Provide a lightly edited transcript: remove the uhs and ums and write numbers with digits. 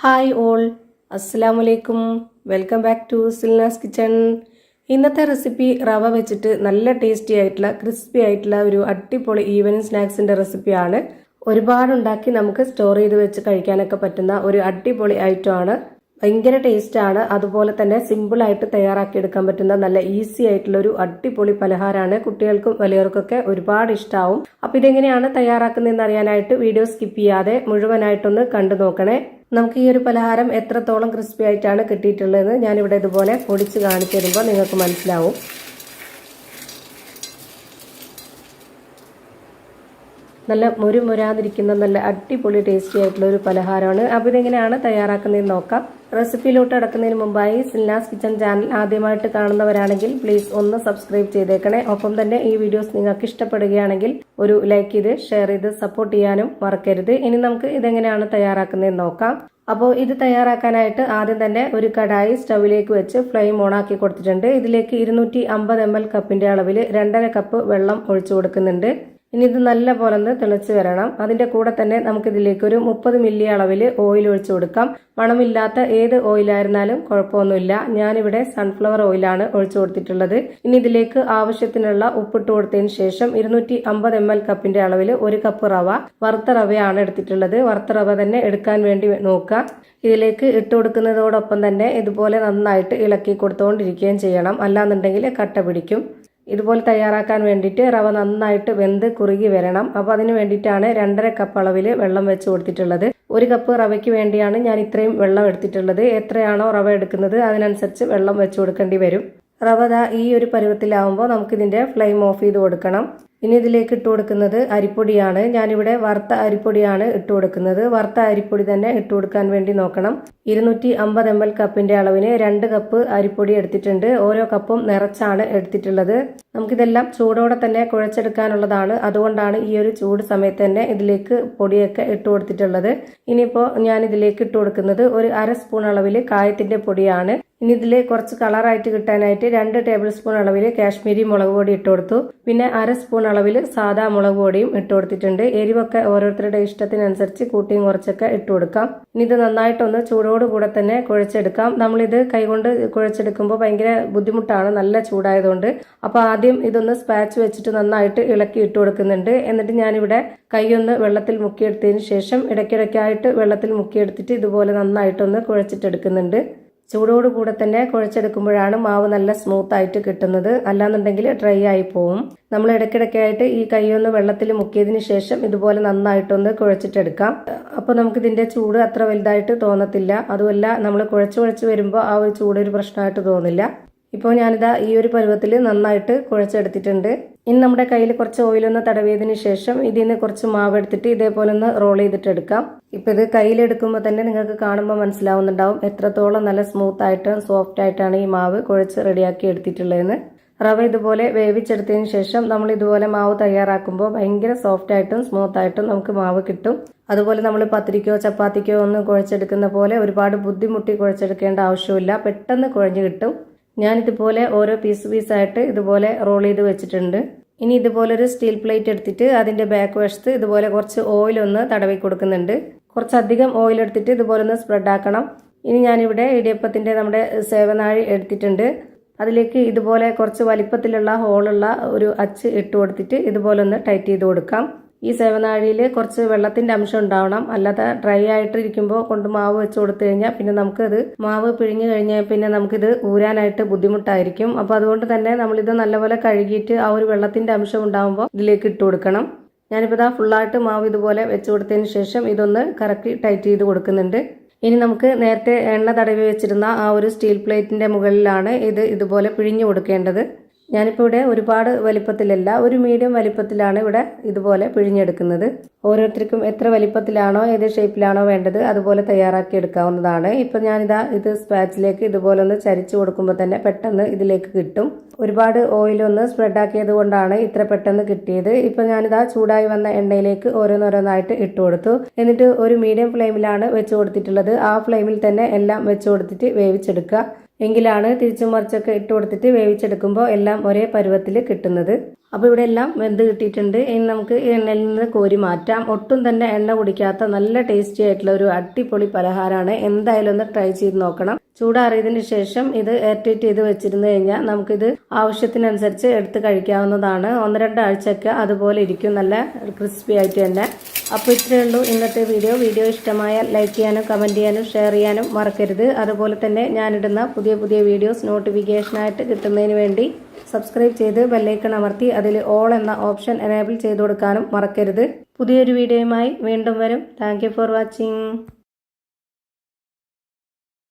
Hi all, അസ്സലാമലൈക്കും. Welcome back to Silna's kitchen. ഇന്നത്തെ recipe rava വെച്ചിട്ട് നല്ല ടേസ്റ്റി ആയിട്ടുള്ള ക്രിസ്പി ആയിട്ടുള്ള ഒരു അടിപൊളി ഈവനിങ് സ്നാക്സിന്റെ റെസിപ്പിയാണ്. ഒരുപാട് ഉണ്ടാക്കി നമുക്ക് സ്റ്റോർ ചെയ്ത് വെച്ച് കഴിക്കാനൊക്കെ പറ്റുന്ന ഒരു അടിപൊളി ഐറ്റം ആണ്. ഭയങ്കര ടേസ്റ്റ് ആണ്. അതുപോലെ തന്നെ സിമ്പിൾ ആയിട്ട് തയ്യാറാക്കി എടുക്കാൻ പറ്റുന്ന നല്ല ഈസി ആയിട്ടുള്ള ഒരു അടിപൊളി പലഹാരമാണ്. കുട്ടികൾക്കും വലിയവർക്കൊക്കെ ഒരുപാട് ഇഷ്ടമാവും. അപ്പൊ ഇതെങ്ങനെയാണ് തയ്യാറാക്കുന്നതെന്ന് അറിയാനായിട്ട് വീഡിയോ സ്കിപ്പ് ചെയ്യാതെ മുഴുവനായിട്ടൊന്ന് കണ്ടു നോക്കണേ. നമുക്ക് ഈ ഒരു പലഹാരം എത്രത്തോളം ക്രിസ്പി ആയിട്ടാണ് കിട്ടിയിട്ടുള്ളതെന്ന് ഞാനിവിടെ ഇതുപോലെ പൊടിച്ച് കാണിച്ചു തരുമ്പോൾ നിങ്ങൾക്ക് മനസ്സിലാവും. നല്ല മുരാതിരിക്കുന്ന നല്ല അടിപൊളി ടേസ്റ്റി ആയിട്ടുള്ള ഒരു പലഹാരമാണ്. അപ്പോൾ ഇതെങ്ങനെയാണ് തയ്യാറാക്കുന്നതെന്ന് നോക്കാം. റെസിപ്പിയിലോട്ട് അടക്കുന്നതിന് മുമ്പായി സിൽനാസ് കിച്ചൺ ചാനൽ ആദ്യമായിട്ട് കാണുന്നവരാണെങ്കിൽ പ്ലീസ് ഒന്ന് സബ്സ്ക്രൈബ് ചെയ്തേക്കണേ. ഒപ്പം തന്നെ ഈ വീഡിയോസ് നിങ്ങൾക്ക് ഇഷ്ടപ്പെടുകയാണെങ്കിൽ ഒരു ലൈക്ക് ചെയ്ത് ഷെയർ ചെയ്ത് സപ്പോർട്ട് ചെയ്യാനും മറക്കരുത്. ഇനി നമുക്ക് ഇതെങ്ങനെയാണ് തയ്യാറാക്കുന്നതെന്ന് നോക്കാം. അപ്പോൾ ഇത് തയ്യാറാക്കാനായിട്ട് ആദ്യം തന്നെ ഒരു കടായി സ്റ്റൗവിലേക്ക് വെച്ച് ഫ്ലെയിം ഓൺ ആക്കി കൊടുത്തിട്ടുണ്ട്. ഇതിലേക്ക് 250 ml കപ്പിന്റെ അളവിൽ 2.5 കപ്പ് വെള്ളം ഒഴിച്ചു കൊടുക്കുന്നുണ്ട്. ഇനി ഇത് നല്ല പോലെ ഒന്ന് തിളച്ച് വരണം. അതിന്റെ കൂടെ തന്നെ നമുക്കിതിലേക്ക് ഒരു 30 മില്ലി അളവിൽ ഓയിൽ ഒഴിച്ചു കൊടുക്കാം. മണമില്ലാത്ത ഏത് ഓയിലായിരുന്നാലും കുഴപ്പമൊന്നുമില്ല. ഞാനിവിടെ സൺഫ്ലവർ ഓയിലാണ് ഒഴിച്ചു കൊടുത്തിട്ടുള്ളത്. ഇനി ഇതിലേക്ക് ആവശ്യത്തിനുള്ള ഉപ്പിട്ട് കൊടുത്തതിന് ശേഷം 250 ml കപ്പിന്റെ അളവിൽ 1 കപ്പ് റവ, വറുത്ത റവയാണ് എടുത്തിട്ടുള്ളത്. വറുത്ത റവ തന്നെ എടുക്കാൻ വേണ്ടി നോക്കുക. ഇതിലേക്ക് ഇട്ട് കൊടുക്കുന്നതോടൊപ്പം തന്നെ ഇതുപോലെ നന്നായിട്ട് ഇളക്കി കൊടുത്തുകൊണ്ടിരിക്കുകയും ചെയ്യണം. അല്ലാന്നുണ്ടെങ്കിൽ കട്ട പിടിക്കും. ഇതുപോലെ തയ്യാറാക്കാൻ വേണ്ടിയിട്ട് റവ നന്നായിട്ട് വെന്ത് കുറുകി വരണം. അപ്പോൾ അതിന് വേണ്ടിയിട്ടാണ് 2.5 കപ്പ് അളവിൽ വെള്ളം വെച്ച് കൊടുത്തിട്ടുള്ളത്. 1 കപ്പ് റവയ്ക്ക് വേണ്ടിയാണ് ഞാൻ ഇത്രയും വെള്ളം എടുത്തിട്ടുള്ളത്. എത്രയാണോ റവ എടുക്കുന്നത് അതിനനുസരിച്ച് വെള്ളം വെച്ച് കൊടുക്കേണ്ടി വരും. റവ ഈ ഒരു പരുവത്തിലാവുമ്പോൾ നമുക്കിതിന്റെ ഫ്ലെയിം ഓഫ് ചെയ്ത് കൊടുക്കണം. ഇനി ഇതിലേക്ക് ഇട്ട് കൊടുക്കുന്നത് അരിപ്പൊടിയാണ്. ഞാനിവിടെ വറുത്ത അരിപ്പൊടിയാണ് ഇട്ട് കൊടുക്കുന്നത്. വറുത്ത അരിപ്പൊടി തന്നെ ഇട്ട് കൊടുക്കാൻ വേണ്ടി നോക്കണം. 250 ml കപ്പിന്റെ അളവിന് 2 കപ്പ് അരിപ്പൊടി എടുത്തിട്ടുണ്ട്. ഓരോ കപ്പും നിറച്ചാണ് എടുത്തിട്ടുള്ളത്. നമുക്കിതെല്ലാം ചൂടോടെ തന്നെ കുഴച്ചെടുക്കാനുള്ളതാണ്. അതുകൊണ്ടാണ് ഈ ഒരു ചൂട് സമയത്ത് തന്നെ ഇതിലേക്ക് പൊടിയൊക്കെ ഇട്ട് കൊടുത്തിട്ടുള്ളത്. ഇനിയിപ്പോൾ ഞാൻ ഇതിലേക്ക് ഇട്ട് കൊടുക്കുന്നത് ഒരു 1/2 സ്പൂൺ അളവിൽ കായത്തിന്റെ പൊടിയാണ്. ഇനി ഇതിൽ കുറച്ച് കളറായിട്ട് കിട്ടാനായിട്ട് 2 ടേബിൾ സ്പൂൺ അളവിൽ കാശ്മീരി മുളക് പൊടി ഇട്ട് കൊടുത്തു. പിന്നെ 1/2 സ്പൂൺ അളവിൽ സാദാ മുളക് പൊടിയും ഇട്ട് കൊടുത്തിട്ടുണ്ട്. എരിവൊക്കെ ഓരോരുത്തരുടെ ഇഷ്ടത്തിനനുസരിച്ച് കൂട്ടിയും കുറച്ചൊക്കെ ഇട്ട് കൊടുക്കാം. ഇനി ഇത് നന്നായിട്ടൊന്ന് ചൂടോടുകൂടെ തന്നെ കുഴച്ചെടുക്കാം. നമ്മളിത് കൈകൊണ്ട് കുഴച്ചെടുക്കുമ്പോൾ ഭയങ്കര ബുദ്ധിമുട്ടാണ്, നല്ല ചൂടായതുകൊണ്ട്. അപ്പോൾ ആദ്യം ഇതൊന്ന് സ്പാച്ച് വെച്ചിട്ട് നന്നായിട്ട് ഇളക്കി ഇട്ട് കൊടുക്കുന്നുണ്ട്. എന്നിട്ട് ഞാനിവിടെ കൈയൊന്ന് വെള്ളത്തിൽ മുക്കിയെടുത്തതിന് ശേഷം ഇടയ്ക്കിടയ്ക്കായിട്ട് വെള്ളത്തിൽ മുക്കിയെടുത്തിട്ട് ഇതുപോലെ നന്നായിട്ടൊന്ന് കുഴച്ചിട്ടെടുക്കുന്നുണ്ട്. ചൂടോടുകൂടെ തന്നെ കുഴച്ചെടുക്കുമ്പോഴാണ് മാവ് നല്ല സ്മൂത്ത് ആയിട്ട് കിട്ടുന്നത്. അല്ലാന്നുണ്ടെങ്കിൽ ഡ്രൈ ആയി പോവും. നമ്മൾ ഇടയ്ക്കിടയ്ക്കായിട്ട് ഈ കൈയൊന്ന് വെള്ളത്തിൽ മുക്കിയതിന് ശേഷം ഇതുപോലെ നന്നായിട്ടൊന്ന് കുഴച്ചിട്ടെടുക്കാം. അപ്പോൾ നമുക്കിതിന്റെ ചൂട് അത്ര വലുതായിട്ട് തോന്നത്തില്ല. അതുമല്ല, നമ്മൾ കുഴച്ച് വരുമ്പോൾ ആ ഒരു ചൂട് ഒരു പ്രശ്നമായിട്ട് തോന്നില്ല. ഇപ്പോൾ ഞാനിതാ ഈ ഒരു പരുവത്തിൽ നന്നായിട്ട് കുഴച്ചെടുത്തിട്ടുണ്ട്. ഇനി നമ്മുടെ കയ്യിൽ കുറച്ച് ഓയിലൊന്ന് തടവിയതിന് ശേഷം ഇതിൽ നിന്ന് കുറച്ച് മാവ് എടുത്തിട്ട് ഇതേപോലെ ഒന്ന് റോൾ ചെയ്തിട്ട് എടുക്കാം. ഇപ്പം ഇത് കയ്യിലെടുക്കുമ്പോൾ തന്നെ നിങ്ങൾക്ക് കാണുമ്പോൾ മനസ്സിലാവുന്നുണ്ടാവും എത്രത്തോളം നല്ല സ്മൂത്ത് ആയിട്ട് സോഫ്റ്റ് ആയിട്ടാണ് ഈ മാവ് കുഴച്ച് റെഡിയാക്കി എടുത്തിട്ടുള്ളതെന്ന്. റവ ഇതുപോലെ വേവിച്ചെടുത്തതിന് ശേഷം നമ്മൾ ഇതുപോലെ മാവ് തയ്യാറാക്കുമ്പോൾ ഭയങ്കര സോഫ്റ്റ് ആയിട്ടും സ്മൂത്ത് ആയിട്ടും നമുക്ക് മാവ് കിട്ടും. അതുപോലെ നമ്മൾ പത്തിരിക്കോ ചപ്പാത്തിക്കോ ഒന്ന് കുഴച്ചെടുക്കുന്ന പോലെ ഒരുപാട് ബുദ്ധിമുട്ടി കുഴച്ചെടുക്കേണ്ട ആവശ്യമില്ല. പെട്ടെന്ന് കുഴഞ്ഞു കിട്ടും. ഞാനിതുപോലെ ഓരോ പീസായിട്ട് ഇതുപോലെ റോൾ ചെയ്ത് വെച്ചിട്ടുണ്ട്. ഇനി ഇതുപോലൊരു സ്റ്റീൽ പ്ലേറ്റ് എടുത്തിട്ട് അതിന്റെ ബാക്ക് വശത്ത് ഇതുപോലെ കുറച്ച് ഓയിൽ ഒന്ന് തടവി കൊടുക്കുന്നുണ്ട്. കുറച്ചധികം ഓയിൽ എടുത്തിട്ട് ഇതുപോലെ ഒന്ന് സ്പ്രെഡ് ആക്കണം. ഇനി ഞാനിവിടെ ഇടിയപ്പത്തിന്റെ നമ്മുടെ സേവനാഴി എടുത്തിട്ടുണ്ട്. അതിലേക്ക് ഇതുപോലെ കുറച്ച് വലിപ്പത്തിലുള്ള ഹോളുള്ള ഒരു അച്ച് ഇട്ട് കൊടുത്തിട്ട് ഇതുപോലെ ഒന്ന് ടൈറ്റ് ചെയ്ത് കൊടുക്കാം. ഈ സേവനാഴിയിൽ കുറച്ച് വെള്ളത്തിന്റെ അംശം ഉണ്ടാവണം. അല്ലാതെ ഡ്രൈ ആയിട്ട് ഇരിക്കുമ്പോൾ കൊണ്ട് മാവ് വെച്ച് കൊടുത്തു കഴിഞ്ഞാൽ പിന്നെ നമുക്കത് മാവ് പിഴിഞ്ഞു കഴിഞ്ഞാൽ പിന്നെ നമുക്കിത് ഊരാനായിട്ട് ബുദ്ധിമുട്ടായിരിക്കും. അപ്പോൾ അതുകൊണ്ട് തന്നെ നമ്മളിത് നല്ലപോലെ കഴുകിയിട്ട് ആ ഒരു വെള്ളത്തിന്റെ അംശം ഉണ്ടാകുമ്പോൾ ഇതിലേക്ക് ഇട്ട് കൊടുക്കണം. ഞാനിപ്പോൾ ഇതാ ഫുള്ളായിട്ട് മാവ് ഇതുപോലെ വെച്ച് കൊടുത്തതിന് ശേഷം ഇതൊന്ന് കറക്റ്റ് ടൈറ്റ് ചെയ്ത് കൊടുക്കുന്നുണ്ട്. ഇനി നമുക്ക് നേരത്തെ എണ്ണ തടവി വെച്ചിരുന്ന ആ ഒരു സ്റ്റീൽ പ്ലേറ്റിന്റെ മുകളിലാണ് ഇത് ഇതുപോലെ പിഴിഞ്ഞു കൊടുക്കേണ്ടത്. ഞാനിപ്പോൾ ഇവിടെ ഒരുപാട് വലിപ്പത്തിലല്ല, ഒരു മീഡിയം വലിപ്പത്തിലാണ് ഇവിടെ ഇതുപോലെ പിഴിഞ്ഞെടുക്കുന്നത്. ഓരോരുത്തർക്കും എത്ര വലിപ്പത്തിലാണോ ഏത് ഷേപ്പിലാണോ വേണ്ടത് അതുപോലെ തയ്യാറാക്കി എടുക്കാവുന്നതാണ്. ഇപ്പം ഞാനിതാ ഇത് സ്പാച്ചിലേക്ക് ഇതുപോലെ ഒന്ന് ചരിച്ചു കൊടുക്കുമ്പോൾ തന്നെ പെട്ടെന്ന് ഇതിലേക്ക് കിട്ടും. ഒരുപാട് ഓയിലൊന്ന് സ്പ്രെഡ് ആക്കിയത് കൊണ്ടാണ് ഇത്ര പെട്ടെന്ന് കിട്ടിയത്. ഇപ്പം ഞാനിതാ ചൂടായി വന്ന എണ്ണയിലേക്ക് ഓരോന്നോരോന്നായിട്ട് ഇട്ട് കൊടുത്തു. എന്നിട്ട് ഒരു മീഡിയം ഫ്ലെയിമിലാണ് വെച്ച് കൊടുത്തിട്ടുള്ളത്. ആ ഫ്ലെയിമിൽ തന്നെ എല്ലാം വെച്ച് കൊടുത്തിട്ട് വേവിച്ചെടുക്കുക. എങ്കിലാണ് തിരിച്ചും മറിച്ചൊക്കെ ഇട്ട് കൊടുത്തിട്ട് വേവിച്ചെടുക്കുമ്പോൾ എല്ലാം ഒരേ പരുവത്തിൽ കിട്ടുന്നത്. അപ്പോൾ ഇവിടെ എല്ലാം വെന്ത് കിട്ടിയിട്ടുണ്ട്. ഇനി നമുക്ക് എണ്ണയിൽ നിന്ന് കോരി മാറ്റാം. ഒട്ടും തന്നെ എണ്ണ കുടിക്കാത്ത നല്ല ടേസ്റ്റി ആയിട്ടുള്ള ഒരു അടിപൊളി പലഹാരമാണ്. എന്തായാലും ഒന്ന് ട്രൈ ചെയ്ത് നോക്കണം. ചൂടാറിയതിന് ശേഷം ഇത് എയർടൈറ്റ് ചെയ്ത് വെച്ചിരുന്നു കഴിഞ്ഞാൽ നമുക്കിത് ആവശ്യത്തിനനുസരിച്ച് എടുത്ത് കഴിക്കാവുന്നതാണ്. 1-2 ആഴ്ചയൊക്കെ അതുപോലെ ഇരിക്കും, നല്ല ക്രിസ്പി ആയിട്ട് തന്നെ. അപ്പോൾ ഇത്രയേ ഉള്ളൂ ഇന്നത്തെ വീഡിയോ ഇഷ്ടമായാൽ ലൈക്ക് ചെയ്യാനും കമൻറ്റ് ചെയ്യാനും ഷെയർ ചെയ്യാനും മറക്കരുത്. അതുപോലെ തന്നെ ഞാനിടുന്ന പുതിയ വീഡിയോസ് നോട്ടിഫിക്കേഷനായിട്ട് കിട്ടുന്നതിന് വേണ്ടി സബ്സ്ക്രൈബ് ചെയ്ത് ബെല്ലൈക്കൺ അമർത്തി അതിൽ ഓൾ എന്ന ഓപ്ഷൻ എനേബിൾ ചെയ്ത് കൊടുക്കാനും മറക്കരുത്. പുതിയൊരു വീഡിയോയുമായി വീണ്ടും വരും. Thank you for watching.